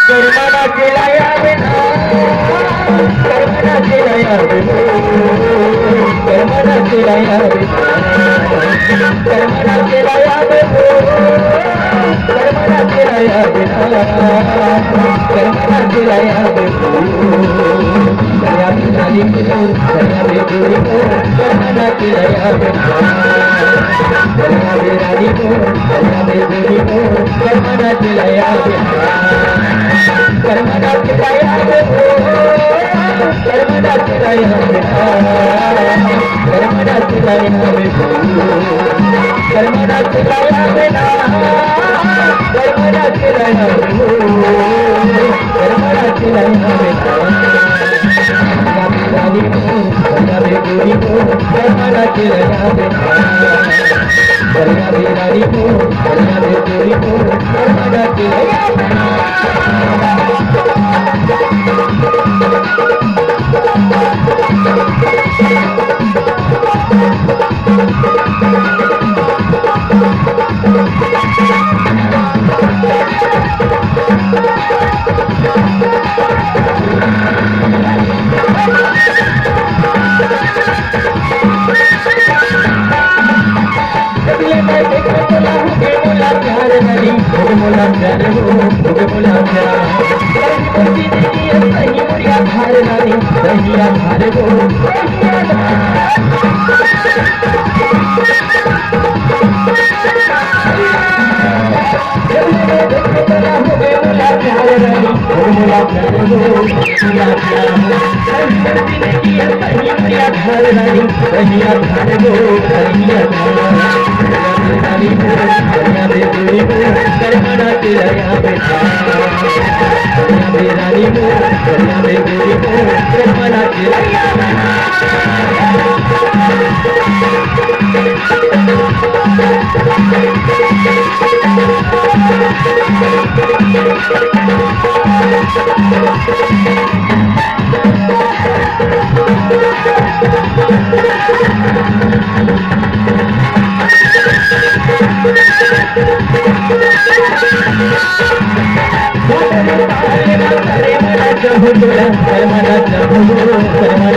कर्मणा केलाया बिना कर्मणा केलाया बिना कर्मणा केलाया बिना कर्मणा केलाया बिना कर्मणा केलाया बिना कर्मणा केलाया बिना कर्या बिनाली किशोर कर्या बेगुरी को कर्मणा केलाया बिना कर्या बिनाली को कर्या बेगुरी को कर्मणा केलाया बिना कर्मणा केलाया बिना कर्मणा केलाया बिना कर्मणा केलाया बिना कर्मणा केलाया बिना कर्मणा केलाया बिना कर्मणा केलाया बिना कर्या बेगुरी को कर्मणा केलाया बिना कर्या बिनाली को कर्या बेगुरी को कर्मणा केलाया बिना मोला प्यार हो मोला प्यार कहीं मुड़िया धार नानी दहिया धार हो मोला प्यार रानी मोला प्यार हो मोला प्यार कहीं मुड़िया धार नानी दहिया धार हो दहिया कर्या बेगुरी को कर्मणा केलाया बिना कर्या बिनाली को कर्या बेगुरी को कर्मणा केलाया बिना कर्मणा चाहूं कर्मणा चाहूं कर्मणा